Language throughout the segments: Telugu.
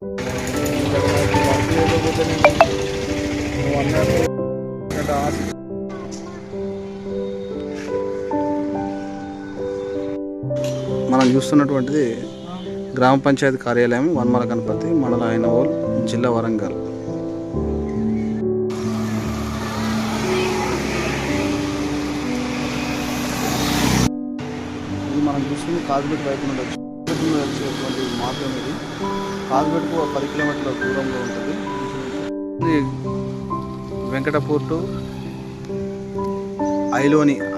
మనం చూస్తున్నటువంటిది గ్రామ పంచాయతీ కార్యాలయం వనమల గణపతి మండల ఐనవోల్ జిల్లా వరంగల్. ఇది మనం చూస్తుంది కాజుపేట వైపు నుండి వచ్చేటువంటి మార్గం. ఇది కాజుపేటకు 10 కిలోమీటర్ల దూరంలో ఉంటుంది. ఇది వెంకటపూర్ టు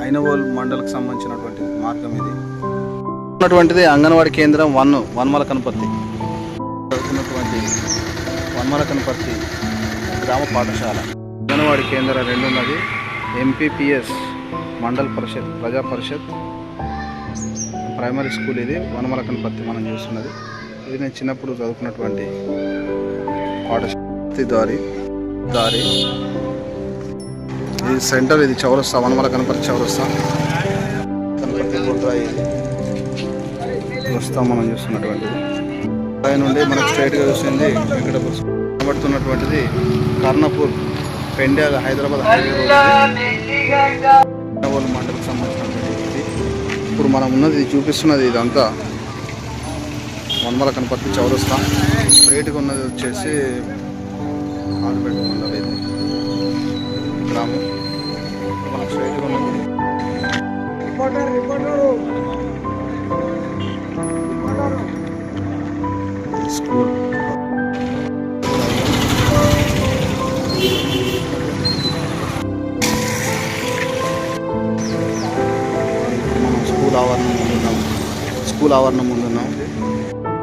ఐనవోల్ మండలకు సంబంధించినటువంటి మార్గం. ఇది ఉన్నటువంటిది అంగన్వాడీ కేంద్రం వనమల గణపతి చదువుతున్నటువంటి వనమల గణపతి గ్రామ పాఠశాల. అంగన్వాడీ కేంద్రం 2 ఉన్నది. ఎంపీపీఎస్ మండల్ పరిషత్ ప్రజా పరిషత్ ప్రైమరీ స్కూల్. ఇది వనమల గణపతి మనం చూస్తున్నది. ఇది నేను చిన్నప్పుడు చదువుకున్నటువంటి పాఠశాల. దారి ఇది సెంటర్. ఇది చౌరస్తా, వనమల గణపతి చౌరస్తా. గణపతి బొడ్రాయి వస్తాం మనం చూస్తున్నటువంటిది. పై నుండి మనకు స్ట్రైట్గా చూస్తుంది వెంకటపూర్. కనబడుతున్నటువంటిది కర్ణపూర్ పెండ్యాల హైదరాబాద్ హైవే రోడ్ మండలకు సంబంధించినటువంటి. ఇప్పుడు మనం ఉన్నది చూపిస్తున్నది ఇదంతా వనమల గణపతి చౌరస్తా. స్ట్రైట్గా ఉన్నది వచ్చేసి ఆరుపేట మండలం. ఇది గ్రామం. మనకు స్ట్రైట్గా ఉన్నది స్కూల్. మనం స్కూల్ ఆవరణం ముందున్నాం.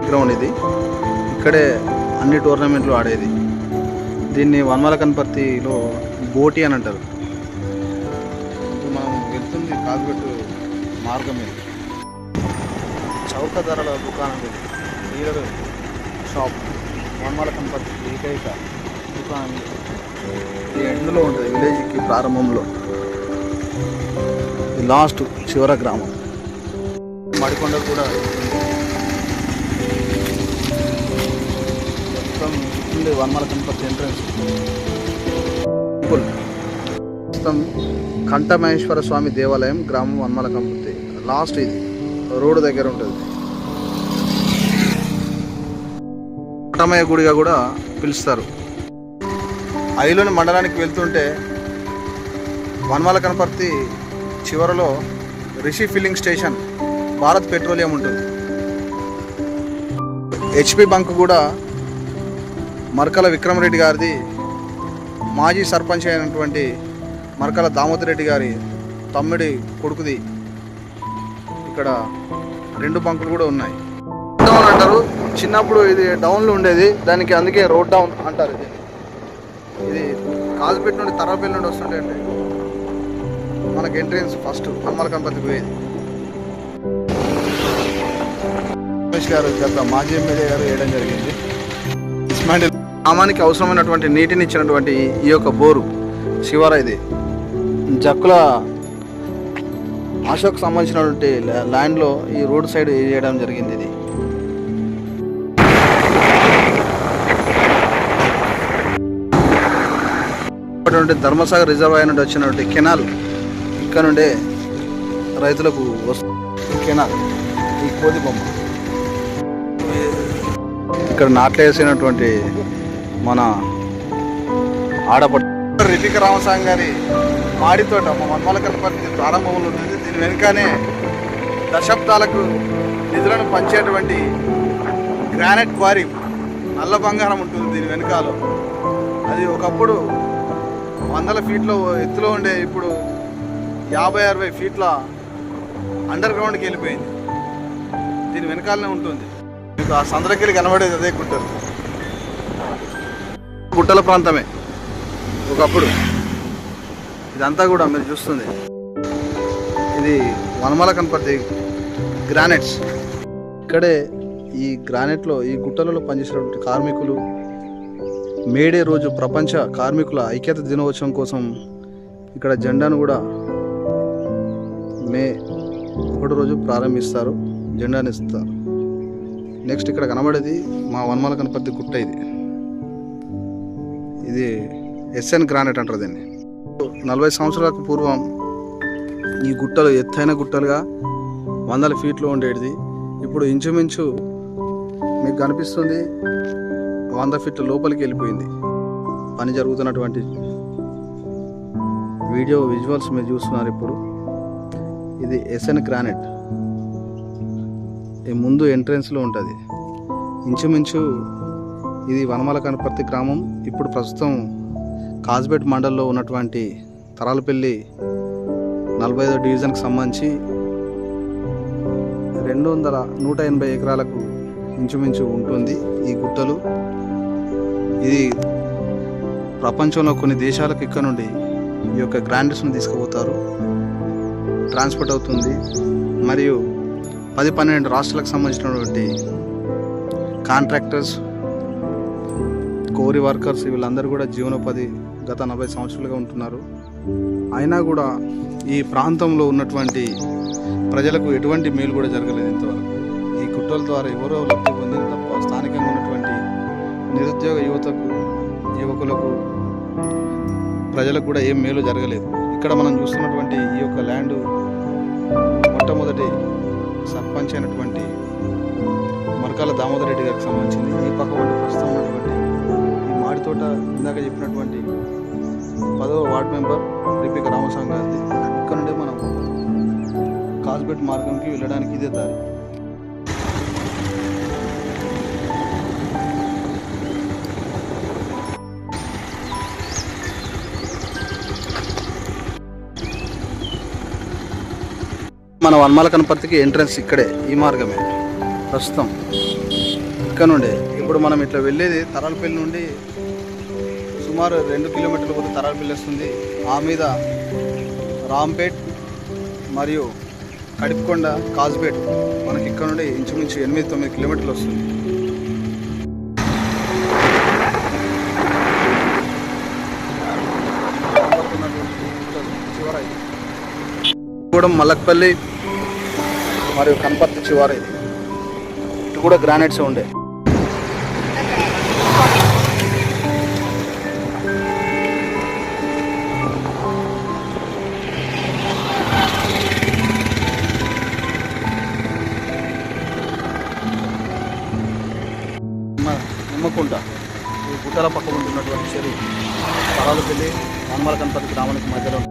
గ్రౌండ్ ఇది. ఇక్కడే అన్ని టోర్నమెంట్లు ఆడేది. దీన్ని వనమల గణపతిలో బోటి అని అంటారు. మనం వెళ్తుంది కాజుపేట మార్గం. ఇది చౌక ధరల దుకాణం. ఇది డీలర్ షాప్. వనమల గణపతి ఏకైక దుకాణం. ఇది ఎండ్లో ఉంటుంది, విలేజ్కి ప్రారంభంలో. లాస్ట్ చివర గ్రామం. మడికొండ కూడా మొత్తం ఉంది. వనమల గణపతి ఎంట్రన్స్. మొత్తం కంఠమహేశ్వర స్వామి దేవాలయం గ్రామం వనమల గణపతి. లాస్ట్ ఇది రోడ్డు దగ్గర ఉంటుంది. పటమయ్య గుడిగా కూడా పిలుస్తారు. ఐలోని మండలానికి వెళ్తుంటే వనమల గణపతి చివరలో Rishi filling station, Bharat petroleum ఉంటుంది. హెచ్పి బంక్ కూడా మర్కల విక్రమరెడ్డి గారిది, మాజీ సర్పంచ్ అయినటువంటి మర్కల దామోదర్ రెడ్డి గారి తమ్ముడి కొడుకుది. ఇక్కడ 2 బంకులు కూడా ఉన్నాయి. డౌన్ అంటారు. చిన్నప్పుడు ఇది డౌన్లో ఉండేది, దానికి అందుకే రోడ్ డౌన్ అంటారు. ఇది కాజుపేట నుండి తర్రపల్లి నుండి వస్తుండే మనకి ఎంట్రన్స్ ఫస్ట్ వనమల గణపతి పోయేది. రమేష్ గారు గత మాజీ ఎమ్మెల్యే గారు వేయడం జరిగింది. ఇస్మాండిల్ గ్రామానికి అవసరమైనటువంటి నీటిని ఇచ్చినటువంటి ఈ యొక్క బోరు శివారా. ఇది జక్కుల అశోక్ సంబంధించినటువంటి ల్యాండ్లో ఈ రోడ్ సైడ్ వేయడం జరిగింది. ఇది ధర్మసాగర్ రిజర్వాయర్ నుండి వచ్చినటువంటి కెనాల్. ఇక్కడ నుండే రైతులకు వస్తుంది కెనాల్. ఈ కోతి బొమ్మ ఇక్కడ నాట్లేసినటువంటి మన ఆడపడు రితిక రామస్వామి గారి మాడి తోట వనమల గణపతి ప్రారంభంలో ఉంటుంది. దీని వెనుకనే దశాబ్దాలకు నిధులను పంచేటువంటి గ్రానైట్ క్వారీ, నల్ల బంగారం ఉంటుంది దీని వెనుకాల. అది ఒకప్పుడు 100 ఫీట్ల ఎత్తులో ఉండే, ఇప్పుడు 50-60 ఫీట్ల అండర్ గ్రౌండ్కి వెళ్ళిపోయింది. దీని వెనకాలనే ఉంటుంది. మీకు ఆ సంద్రకెళ్ళి కనబడేది అదే గుట్టలు, గుట్టల ప్రాంతమే ఒకప్పుడు. ఇదంతా కూడా మీరు చూస్తుంది ఇది వనమల గణపతి గ్రానైట్స్. ఇక్కడే ఈ గ్రానైట్లో ఈ గుట్టలలో పనిచేసినటువంటి కార్మికులు మేడే రోజు ప్రపంచ కార్మికుల ఐక్యత దినోత్సవం కోసం ఇక్కడ జెండాను కూడా మే 1 రోజు ప్రారంభిస్తారు, జెండాను ఇస్తారు. నెక్స్ట్ ఇక్కడ కనబడేది మా వనమాల కనపర్తి గుట్ట. ఇది ఎస్ఎన్ గ్రానైట్ అంటారు దీన్ని. 40 సంవత్సరాలకు పూర్వం ఈ గుట్టలు ఎత్తైన గుట్టలుగా 100 ఫీట్లో ఉండేది. ఇప్పుడు ఇంచుమించు మీకు కనిపిస్తుంది 100 ఫీట్ల లోపలికి వెళ్ళిపోయింది. పని జరుగుతున్నటువంటి విజువల్స్ మీరు చూస్తున్నారు ఇప్పుడు. ఇది ఎస్ఎన్ గ్రానైట్. ఈ ముందు ఎంట్రన్స్లో ఉంటుంది. ఇంచుమించు ఇది వనమాల కనపర్తి గ్రామం. ఇప్పుడు ప్రస్తుతం కాజ్పేట్ మండల్లో ఉన్నటువంటి తరాలపల్లి 45వ డివిజన్కి సంబంధించి 180 ఎకరాలకు ఇంచుమించు ఉంటుంది ఈ గుట్టలు. ఇది ప్రపంచంలో కొన్ని దేశాలకు ఇక్కడ నుండి ఈ యొక్క గ్రానైట్స్ను తీసుకుపోతారు, ట్రాన్స్పోర్ట్ అవుతుంది. మరియు 10-12 రాష్ట్రాలకు సంబంధించినటువంటి కాంట్రాక్టర్స్, కోరి వర్కర్స్ వీళ్ళందరూ కూడా జీవనోపాధి గత 40 సంవత్సరాలుగా ఉంటున్నారు. అయినా కూడా ఈ ప్రాంతంలో ఉన్నటువంటి ప్రజలకు ఎటువంటి మేలు కూడా జరగలేదు ఇంతవరకు. ఈ గుట్టల ద్వారా ఎవరో లబ్ధి పొందిన తప్ప స్థానికంగా ఉన్నటువంటి నిరుద్యోగ యువకులకు ప్రజలకు కూడా ఏం మేలు జరగలేదు. ఇక్కడ మనం చూస్తున్నటువంటి ఈ యొక్క ల్యాండ్ మొట్టమొదటి సర్పంచ్ అయినటువంటి మరకాల దామోదర్ రెడ్డి గారికి సంబంధించింది. ఈ పక్క ఒకటి ప్రస్తుతం ఉన్నటువంటి ఈ మాడి తోట ఇందాక చెప్పినటువంటి 10వ వార్డ్ మెంబర్ రిపిక రామస్వామి గారిది. ఇక్కడ నుండి మనం కాజ్పేట్ మార్గంకి వెళ్ళడానికి ఇదే దారి. మన వనమాల కనపర్తికి ఎంట్రన్స్ ఇక్కడే, ఈ మార్గమే ప్రస్తుతం ఇక్కడ నుండే. ఇప్పుడు మనం ఇట్లా వెళ్ళేది తరాలపల్లి నుండి సుమారు 2 కిలోమీటర్ల పోతే తరాలపల్లి వస్తుంది. ఆ మీద రాంపేట్ మరియు కడిపికొండ, కాజ్పేట్ మనకి ఇక్కడ నుండి ఇంచుమించు 8-9 కిలోమీటర్లు వస్తుంది. కూడా మల్లక్పల్లి మరియు కనపర్తి చివర ఇది. ఇటు కూడా గ్రానైట్స్ ఉండే. నిమ్మకుంట ఈ గుట్టల పక్కన ఉంటున్నటువంటి చెరువు తరాలపల్లి వనమాల కనపర్తి గ్రామానికి మధ్యలో